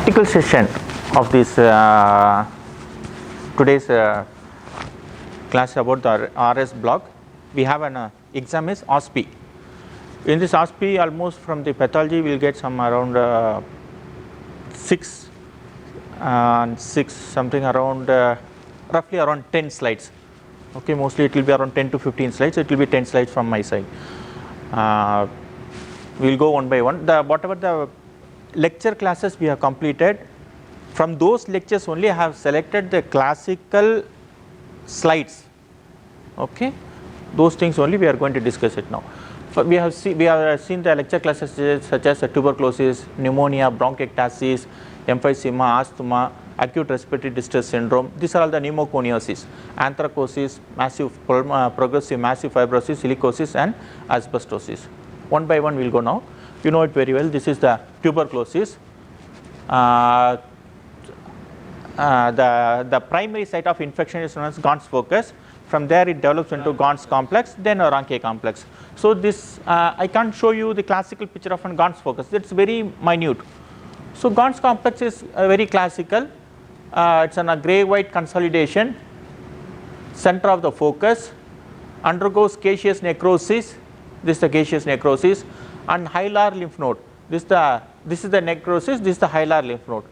practical session of this today's class about the RS block. We have an exam is OSP. In this OSP, almost from the pathology we will get some around 6 something around roughly around 10 slides. Okay, mostly it will be around 10 to 15 slides. It will be 10 slides from my side. We will go one by one. Whatever the lecture classes we have completed, from those lectures only I have selected the classical slides. Okay, those things only we are going to discuss it now. We have seen the lecture classes such as tuberculosis, pneumonia, bronchiectasis, emphysema, asthma, acute respiratory distress syndrome. These are all the pneumoconiosis, anthracosis, progressive massive fibrosis, silicosis, and asbestosis. One by one we will go now. You know it very well. This is the tuberculosis. The primary site of infection is known as Gaunt's focus. From there it develops into Gaunt's complex, then a Ranke complex. So this I can't show you the classical picture of a Gaunt's focus. It's very minute. So Gaunt's complex is very classical. It's a gray-white consolidation. Center of the focus undergoes caseous necrosis. This is the caseous necrosis, and hilar lymph node. This is the necrosis. This is the hilar lymph node.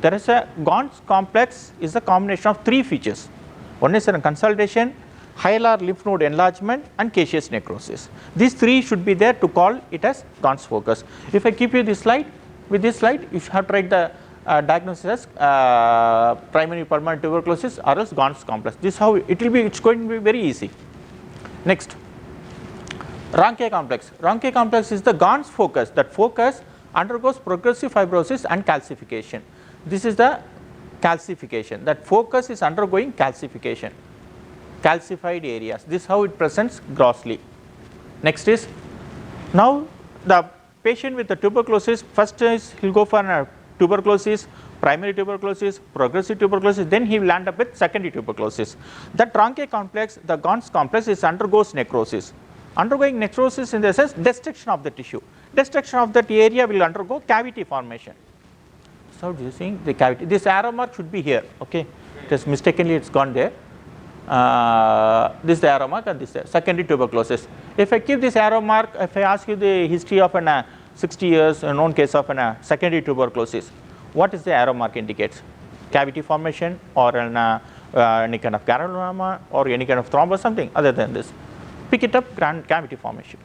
There is a Gaunt's complex is a combination of 3 features. One is a consolidation, hilar lymph node enlargement, and caseous necrosis. These 3 should be there to call it as Gaunt's focus. If I give you this slide, with this slide you have to write the diagnosis as primary pulmonary tuberculosis or else Gaunt's complex. This is how it will be. It's going to be very easy. Next, Ranke complex. Ranke complex is the Gaunt's focus. That focus undergoes progressive fibrosis and calcification. This is the calcification. That focus is undergoing calcification, calcified areas. This is how it presents grossly. Next is, now the patient with the tuberculosis, first is he will go for a tuberculosis, primary tuberculosis, progressive tuberculosis, then he will end up with secondary tuberculosis. That Ranke complex, the Gaunt's complex, is undergoes necrosis. Undergoing necrosis in the sense destruction of the tissue. Destruction of that area will undergo cavity formation. So do you see the cavity? This arrow mark should be here. Okay, it is mistakenly it's gone there. This is the arrow mark, and this is secondary tuberculosis. If I keep this arrow mark, if I ask you the history of an 60 years known case of an secondary tuberculosis, what is the arrow mark indicates? Cavity formation or any kind of granuloma or any kind of thrombus, something other than this. Pick it up, cavity formation.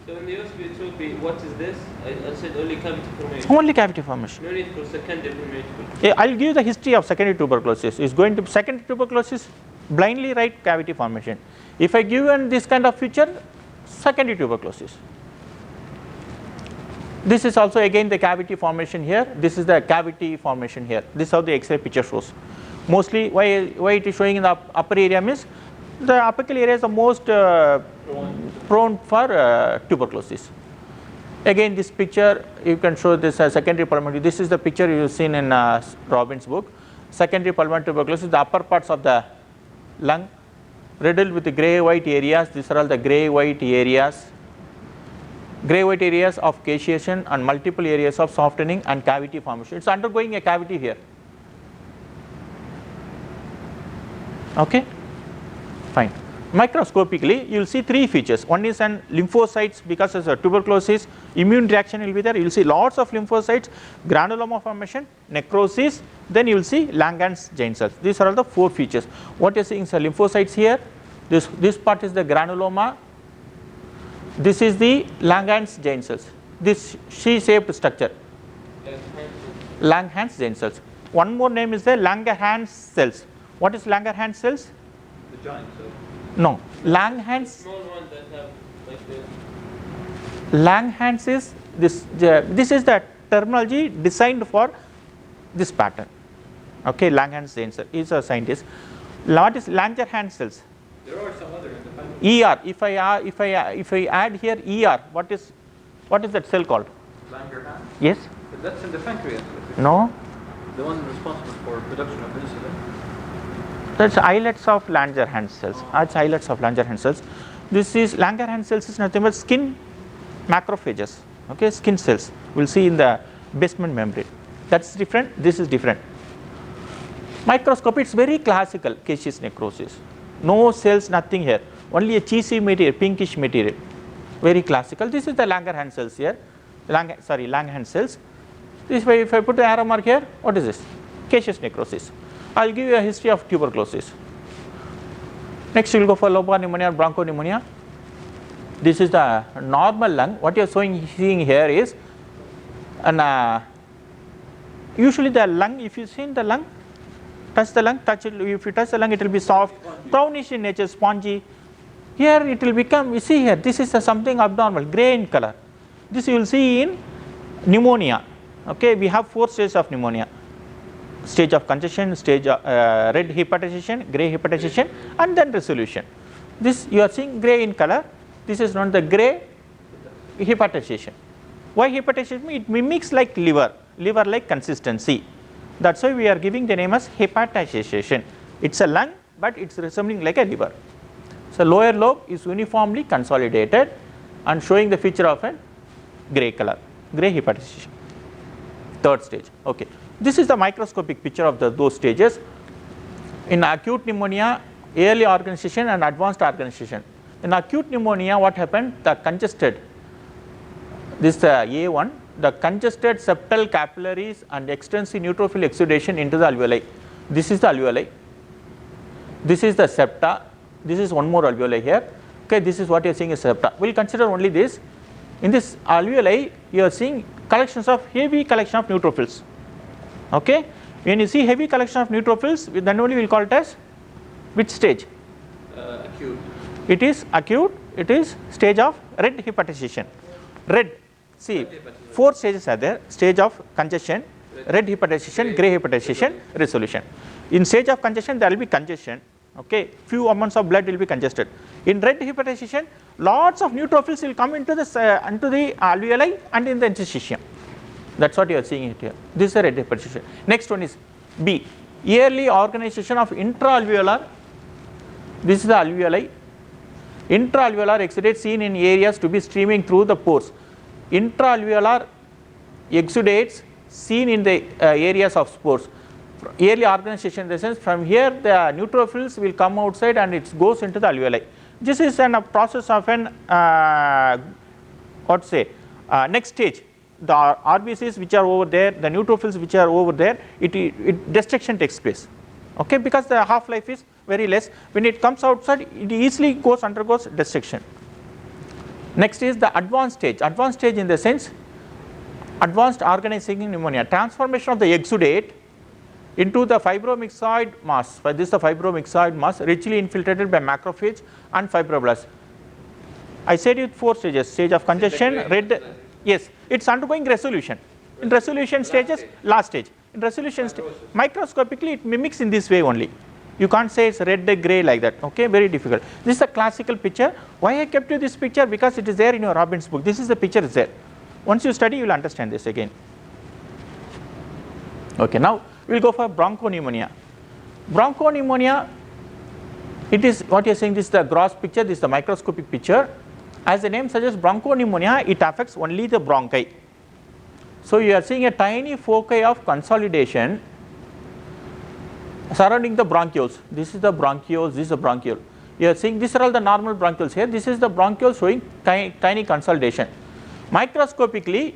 So in the OSP it will be, what is this? I said only cavity formation. Only cavity formation. No need for secondary formation. Yeah, I will give you the history of secondary tuberculosis. Is going to secondary tuberculosis, blindly write cavity formation. If I give you this kind of feature, secondary tuberculosis. This is also again the cavity formation here. This is the cavity formation here. This is how the X-ray picture shows. Mostly why it is showing in the upper area means the apical area is the most prone for tuberculosis. Again this picture you can show this secondary pulmonary. This is the picture you have seen in Robbins' book. Secondary pulmonary tuberculosis, the upper parts of the lung riddled with the grey-white areas. These are all the grey-white areas. Grey-white areas of caseation and multiple areas of softening and cavity formation. It's undergoing a cavity here. Okay. Fine. Microscopically, you will see 3 features. One is an lymphocytes, because as a tuberculosis, immune reaction will be there. You will see lots of lymphocytes, granuloma formation, necrosis. Then you will see Langerhans giant cells. These are all the 4 features. What you are seeing is lymphocytes here. This part is the granuloma. This is the Langerhans giant cells. This C-shaped structure. Langerhans giant cells. One more name is the Langerhans cells. What is Langerhans cells? The giant cells. No, Langerhans. Small one that have like this. Langerhans is this. This is the terminology designed for this pattern. Okay, Langerhans giant cell is a scientist. What is Langerhans cells? There are some other independent. ER. If I add here ER, what is that cell called? Langerhans? Yes. But that's in the pancreas. No. The one responsible for production of insulin. That's islets of Langerhans cells. That's islets of Langerhans cells. This is Langerhans cells is nothing but skin macrophages. Okay, skin cells. We'll see in the basement membrane. That's different, this is different. Microscopy, it's very classical caseous necrosis. No cells, nothing here, only a cheesy material, pinkish material, very classical. This is the Langerhans cells here, Langerhans cells. This way, if I put the arrow mark here, what is this? Caseous necrosis. I will give you a history of tuberculosis. Next, we will go for lobar pneumonia or bronchopneumonia. This is the normal lung. What you are seeing here is, usually the lung, if you see the lung, touch the lung, touch it, if you touch the lung, it will be soft, brownish in nature, spongy. Here it will become, you see here, this is something abnormal, grey in color. This you will see in pneumonia. Okay, we have 4 stages of pneumonia: stage of congestion, stage of red hepatization, grey hepatization, and then resolution. This you are seeing grey in color. This is known the grey hepatization. Why hepatization? It mimics like liver like consistency. That's why we are giving the name as hepatization. It's a lung, but it's resembling like a liver. So lower lobe is uniformly consolidated and showing the feature of a grey color, grey hepatization. 3rd stage. Okay. This is the microscopic picture of those stages. In acute pneumonia, early organization and advanced organization. In acute pneumonia, what happened? The congested, this is the A1, the congested septal capillaries and extensive neutrophil exudation into the alveoli. This is the alveoli. This is the septa. This is one more alveoli here. Okay, this is what you are seeing is septa. We will consider only this. In this alveoli, you are seeing collections of heavy collection of neutrophils. Okay, when you see heavy collection of neutrophils, then only we will call it as which stage? Acute. It is acute. It is stage of red hepatization. Red. See, 4 stages are there: stage of congestion, red hepatization, grey hepatization, resolution. In stage of congestion, there will be congestion. Okay, few amounts of blood will be congested. In red hepatization, lots of neutrophils will come into the alveoli and in the interstitium. That's what you are seeing it here. This is a red hepatization. Next one is B, early organization of intraalveolar. This is the alveoli. Intraalveolar exudate seen in areas to be streaming through the pores. Intraalveolar exudates seen in the areas of spores. Early organization in the sense, from here the neutrophils will come outside and it goes into the alveoli. This is a process of an next stage. The RBCs which are over there, the neutrophils which are over there, destruction takes place. Okay, because the half life is very less. When it comes outside, it easily undergoes destruction. Next is the advanced stage. Advanced stage in the sense, advanced organizing pneumonia, transformation of the exudate into the fibromyxoid mass. This is the fibromyxoid mass richly infiltrated by macrophage and fibroblasts. I said it 4 stages: stage of congestion, red. Yes, it's undergoing resolution. In resolution stages, last stage. In resolution stage, microscopically it mimics in this way only. You can't say it's red, grey like that. Okay, very difficult. This is a classical picture. Why I kept you this picture? Because it is there in your Robbins book. This is the picture is there. Once you study, you will understand this again. Okay, now we will go for bronchopneumonia. Bronchopneumonia, it is what you are saying. This is the gross picture. This is the microscopic picture. As the name suggests, bronchopneumonia, it affects only the bronchi. So you are seeing a tiny foci of consolidation surrounding the bronchioles. This is the bronchioles, this is the bronchiole. You are seeing these are all the normal bronchioles here. This is the bronchiole showing tiny consolidation. Microscopically,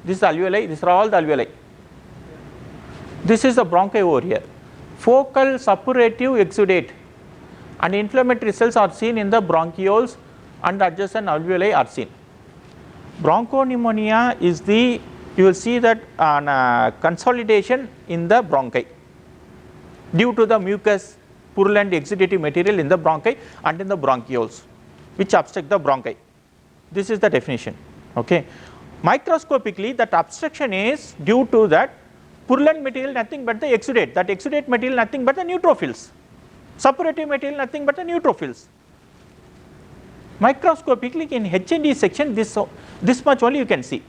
this is alveoli, these are all the alveoli. This is the bronchi over here. Focal suppurative exudate and inflammatory cells are seen in the bronchioles and adjacent alveoli are seen. Bronchopneumonia is the, you will see that consolidation in the bronchi due to the mucus, purulent exudative material in the bronchi and in the bronchioles which obstruct the bronchi. This is the definition. Okay. Microscopically, that obstruction is due to that purulent material nothing but the exudate, that exudate material nothing but the neutrophils, suppurative material nothing but the neutrophils. Microscopically in H&E section this much only you can see.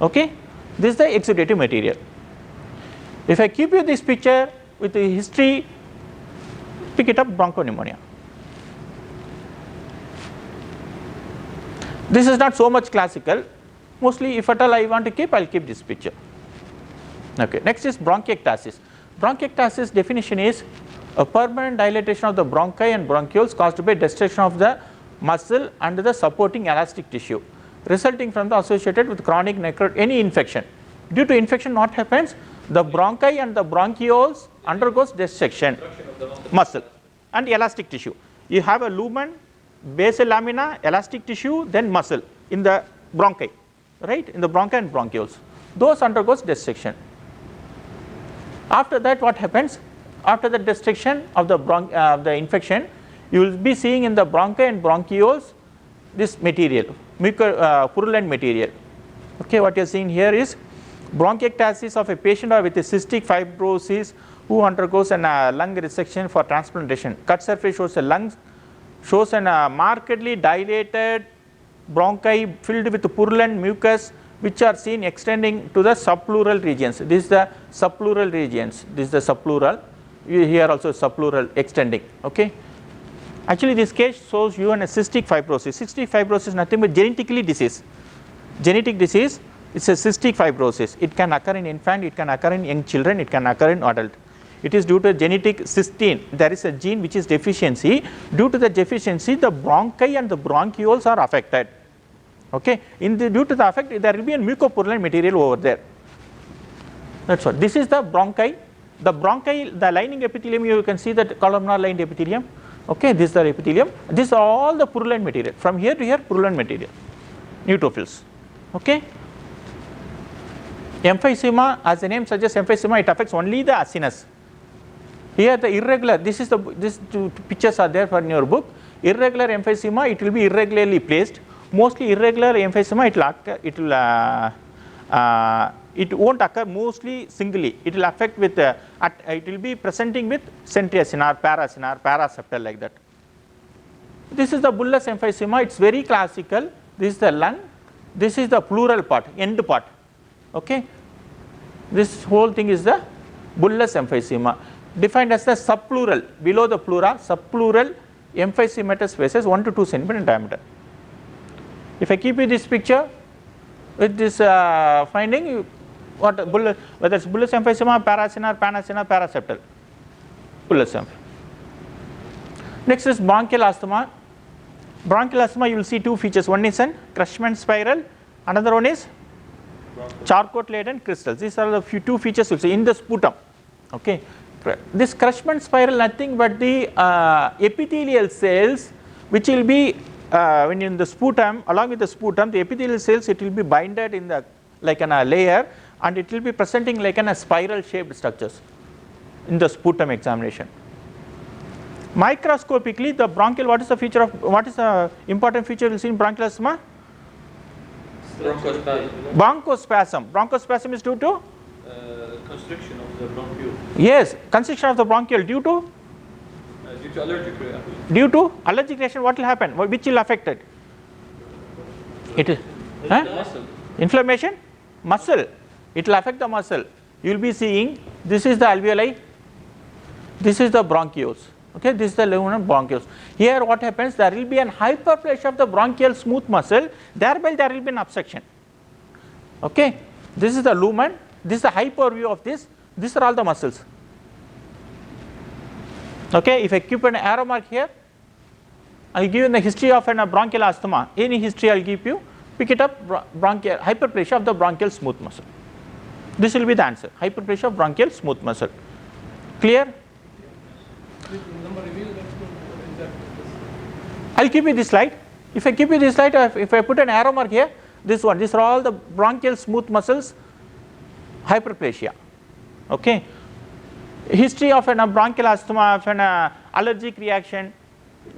Okay. This is the exudative material. If I keep you this picture with the history, pick it up, bronchopneumonia. This is not so much classical. Mostly if at all I want to keep, I will keep this picture. Okay. Next is bronchiectasis. Bronchiectasis definition is a permanent dilatation of the bronchi and bronchioles caused by destruction of the muscle and the supporting elastic tissue, resulting from the associated with chronic any infection. Due to infection, what happens? The bronchi and the bronchioles undergoes dissection, muscle and elastic tissue. You have a lumen, basal lamina, elastic tissue, then muscle in the bronchi, right? In the bronchi and bronchioles, those undergoes dissection. After that, what happens? After the dissection of the infection, you will be seeing in the bronchi and bronchioles this material, purulent material. Okay, what you are seeing here is bronchiectasis of a patient with a cystic fibrosis who undergoes an lung resection for transplantation. Cut surface shows a lung, shows an markedly dilated bronchi filled with purulent mucus, which are seen extending to the subpleural regions. This is the subpleural regions. This is the subpleural. Here also subpleural extending. Okay. Actually, this case shows you a cystic fibrosis. Cystic fibrosis is nothing but genetically disease. Genetic disease. It's a cystic fibrosis. It can occur in infant. It can occur in young children. It can occur in adult. It is due to genetic cystine. There is a gene which is deficiency. Due to the deficiency, the bronchi and the bronchioles are affected. Okay. Due to the effect, there will be a mucopurulent material over there. That's what. This is the bronchi. The bronchi, the lining epithelium, you can see that columnar lined epithelium. Okay, this is the epithelium. This is all the purulent material. From here to here, purulent material, neutrophils. Okay. Emphysema, as the name suggests, emphysema, it affects only the acinus. Here the irregular, these two pictures are there for in your book. Irregular emphysema, it will be irregularly placed. Mostly irregular emphysema, it won't occur mostly singly. It will affect with, it will be presenting with centriacinar, paraseptal like that. This is the bullous emphysema. It's very classical. This is the lung. This is the pleural part, end part. Okay. This whole thing is the bullous emphysema, defined as the subpleural, below the pleura, subpleural emphysematous spaces 1 to 2 cm in diameter. If I keep you this picture with this finding, whether it's bullous emphysema, paracinar, panacinar, paraseptal, bullous emphysema. Next is bronchial asthma. Bronchial asthma, you will see two features. One is an Crushman spiral, another one is Charcot-Leyden crystals. These are the two features you will see in the sputum. Okay. This Crushman spiral, nothing but the epithelial cells which will be when in the sputum, along with the sputum, the epithelial cells, it will be binded in the like a layer, and it will be presenting like a spiral shaped structures in the sputum examination. Microscopically, the bronchial, what is the feature of, what is the important feature you will see in bronchial asthma? Bronchospasm. Bronchospasm is due to constriction of the bronchiole. Yes, constriction of the bronchiole due to allergic reaction. Due to allergic reaction, what will happen? Which will affect it? It is muscle. Inflammation, muscle. It will affect the muscle. You will be seeing this is the alveoli, this is the bronchioles. Okay, this is the lumen bronchioles. Here, what happens? There will be an hyperplasia of the bronchial smooth muscle. Thereby, there will be an obstruction. Okay, this is the lumen. This is the hyperview of this. These are all the muscles. Okay, if I keep an arrow mark here, I will give you the history of a bronchial asthma. Any history I will give you, pick it up, bronchial hyperplasia of the bronchial smooth muscle. This will be the answer, hyperplasia of bronchial smooth muscle. Clear? I will keep you this slide. If I keep you this slide, if I put an arrow mark here, this one, these are all the bronchial smooth muscles, hyperplasia. Okay. History of a bronchial asthma, of an allergic reaction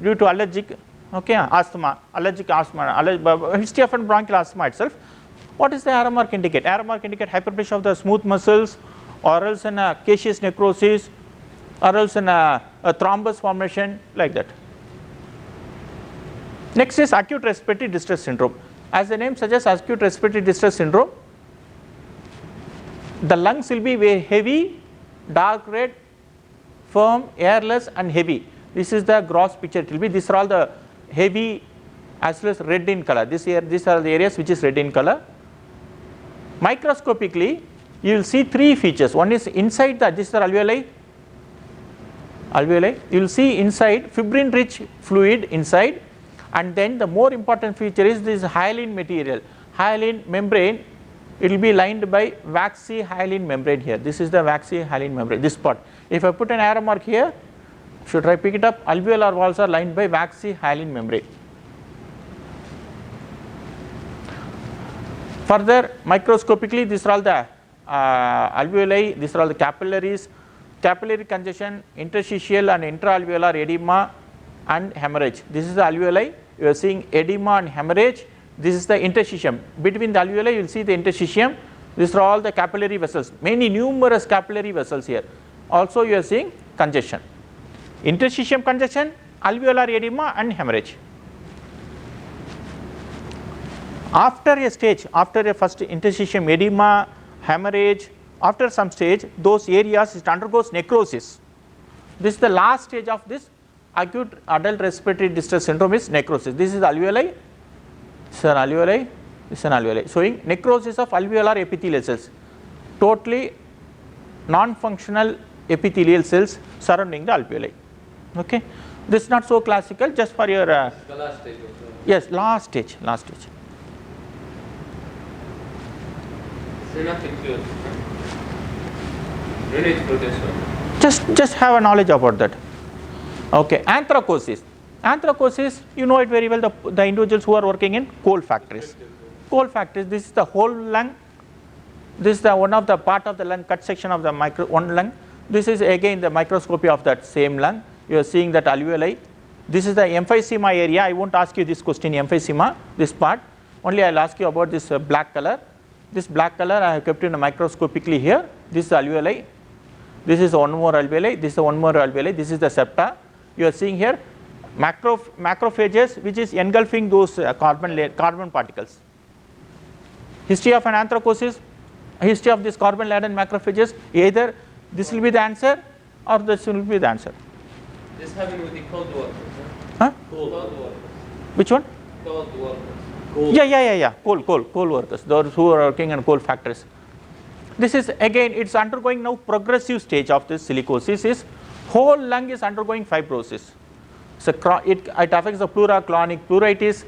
due to allergic, okay, asthma, allergic asthma, history of a bronchial asthma itself. What is the arrow mark indicate? Arrow mark indicate hyperplasia of the smooth muscles, or else an caseous necrosis, or else an a thrombus formation, like that. Next is acute respiratory distress syndrome. As the name suggests, acute respiratory distress syndrome, the lungs will be very heavy, dark red, firm, airless and heavy. This is the gross picture. It will be, these are all the heavy as well as red in color. These are the areas which is red in color. Microscopically, you will see three features. One is inside the adjacent alveoli. You will see inside fibrin rich fluid inside, and then the more important feature is this hyaline material, hyaline membrane. It will be lined by waxy hyaline membrane here. This is the waxy hyaline membrane, this part. If I put an arrow mark here, should I pick it up? Alveolar walls are lined by waxy hyaline membrane. Further, microscopically, these are all the alveoli, these are all the capillaries, capillary congestion, interstitial and intraalveolar edema and hemorrhage. This is the alveoli, you are seeing edema and hemorrhage. This is the interstitium. Between the alveoli, you will see the interstitium. These are all the capillary vessels, many numerous capillary vessels here. Also, you are seeing congestion, interstitium congestion, alveolar edema and hemorrhage. After a stage, after a first interstitium edema, hemorrhage, after some stage, those areas it undergoes necrosis. This is the last stage of this acute adult respiratory distress syndrome is necrosis. This is alveoli, this is an alveoli, this is an alveoli, showing necrosis of alveolar epithelial cells, totally non-functional epithelial cells surrounding the alveoli. Okay, this is not so classical, just for your the last stage also. Yes, last stage. They're not included. No need to protest. Just have a knowledge about that. Okay, anthracosis. Anthracosis, you know it very well, the individuals who are working in coal factories. Coal factories, this is the whole lung. This is the one of the part of the lung, cut section of the one lung. This is again the microscopy of that same lung. You are seeing that alveoli. This is the emphysema area. I won't ask you this question, emphysema, this part. Only I will ask you about this black color. This black color I have kept in microscopically here. This is alveoli. This is one more alveoli. This is one more alveoli. This is the septa. You are seeing here macrophages which is engulfing those carbon particles. History of an anthracosis, history of this carbon laden macrophages, either this will be the answer or this will be the answer. This happened with the cold workers. Huh? Cold workers. Which one? Cold workers. Coal. Yeah. Coal workers, those who are working in coal factories. This is again, it's undergoing now progressive stage of this silicosis. Is whole lung is undergoing fibrosis. So it affects the pleura, chronic pleuritis,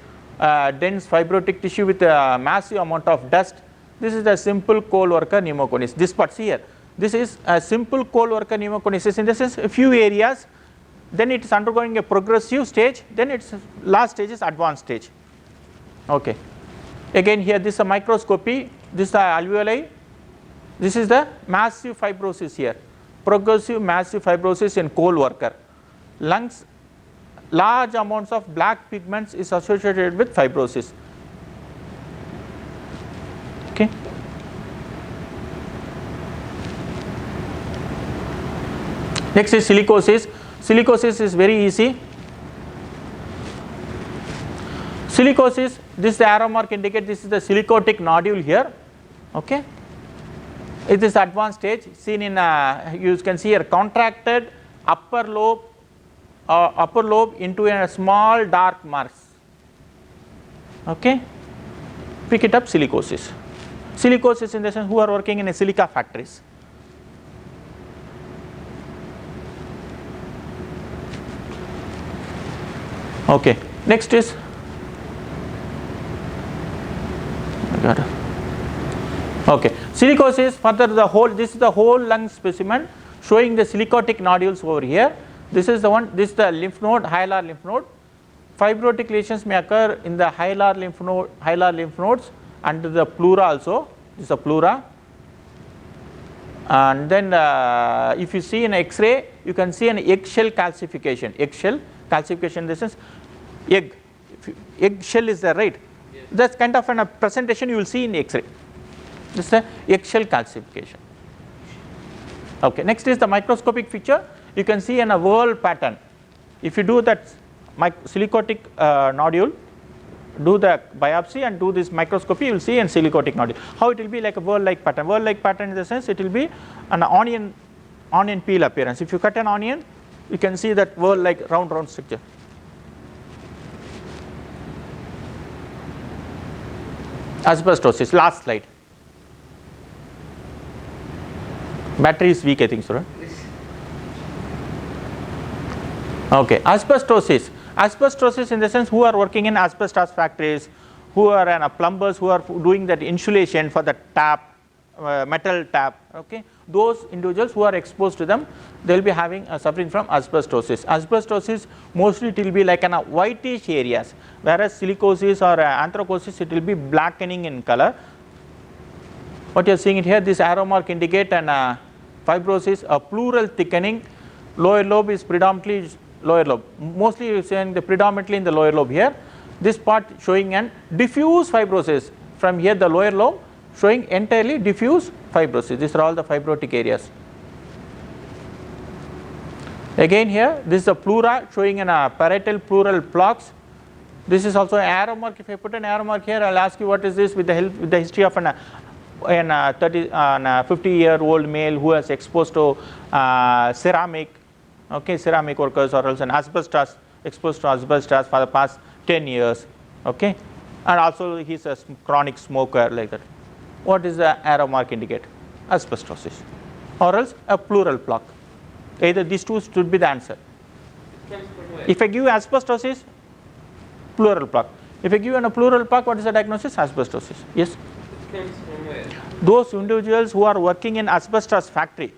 dense fibrotic tissue with a massive amount of dust. This is the simple coal worker pneumoconiosis. This part here, this is a simple coal worker pneumoconiosis. In this is a few areas. Then it is undergoing a progressive stage. Then its last stage is advanced stage. Okay. Again here this is a microscopy, this is the alveoli, this is the massive fibrosis here, progressive massive fibrosis in coal worker. Lungs, large amounts of black pigments is associated with fibrosis. Okay. Next is silicosis. Silicosis is very easy. Silicosis, this arrow mark indicates this is the silicotic nodule here. Okay, it is advanced stage seen in you can see here contracted upper lobe into a small dark marks. Okay, pick it up, silicosis. Silicosis in the sense who are working in a silica factories. Okay, next is okay, silicosis. Further, this is the whole lung specimen showing the silicotic nodules over here. This is the one, this is the lymph node, hilar lymph node. Fibrotic lesions may occur in the hilar lymph nodes and the pleura also. This is the pleura. And then if you see in X-ray, you can see an eggshell calcification. Eggshell calcification in the sense eggshell is there, right? That's kind of a presentation you will see in X-ray. This is the eggshell calcification. Okay, next is the microscopic feature. You can see in a whorl pattern. If you do that silicotic nodule, do the biopsy and do this microscopy, you will see a silicotic nodule. How it will be like a whorl-like pattern. Whorl-like pattern in the sense it will be an onion peel appearance. If you cut an onion, you can see that whorl-like round structure. Asbestosis, last slide. Battery is weak, I think, sir. Okay, asbestosis. Asbestosis in the sense who are working in asbestos factories, who are plumbers who are doing that insulation for the tap, metal tap. Okay, those individuals who are exposed to them, they will be having suffering from asbestosis. Asbestosis mostly it will be like whitish areas, whereas silicosis or anthracosis it will be blackening in color. What you are seeing it here, this arrow mark indicate an fibrosis, a pleural thickening. Lower lobe is predominantly lower lobe. Mostly you are saying the predominantly in the lower lobe here. This part showing an diffuse fibrosis. From here the lower lobe showing entirely diffuse fibrosis. These are all the fibrotic areas. Again here, this is a pleura showing an parietal pleural plaques. This is also an arrow mark. If I put an arrow mark here, I will ask you what is this with the history of an 50-year-old male who has exposed to ceramic, okay, ceramic workers or else an asbestos, exposed to asbestos for the past 10 years, okay, and also he is a chronic smoker like that. What is the arrow mark indicate? Asbestosis or else a pleural plaque. Either these two should be the answer. If I give asbestosis, pleural plaque. If I give a pleural plaque, what is the diagnosis? Asbestosis. Yes? It comes from where? Those individuals who are working in asbestos factory.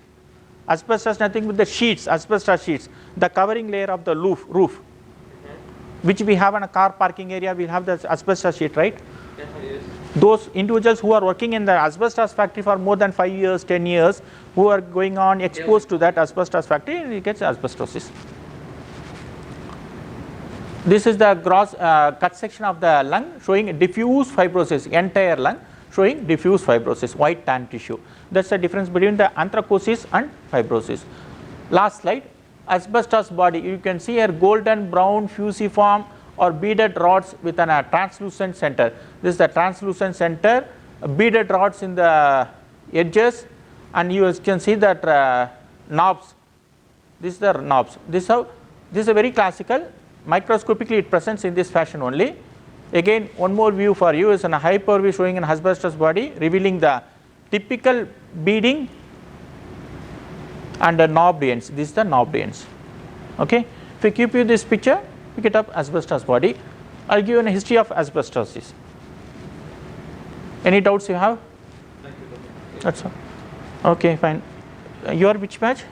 Asbestos nothing but the sheets, asbestos sheets, the covering layer of the roof, which we have in a car parking area, we have the asbestos sheet, right? Yes. Those individuals who are working in the asbestos factory for more than 5 years, 10 years, who are going on exposed to that asbestos factory, he gets asbestosis. This is the gross cut section of the lung showing diffuse fibrosis, entire lung showing diffuse fibrosis, white tan tissue. That is the difference between the anthracosis and fibrosis. Last slide, asbestos body. You can see here golden brown fusiform or beaded rods with a translucent center. This is the translucent center, beaded rods in the edges, and you can see that knobs. This is the knobs. This is a very classical. Microscopically it presents in this fashion only. Again, one more view for you is a hyper view showing an asbestos body, revealing the typical beading and the knobbed ends. This is the knobbed ends. Okay. If I keep you this picture, pick it up, asbestos body. I will give you a history of asbestosis. Any doubts you have? That's all. Okay, fine. You are which batch?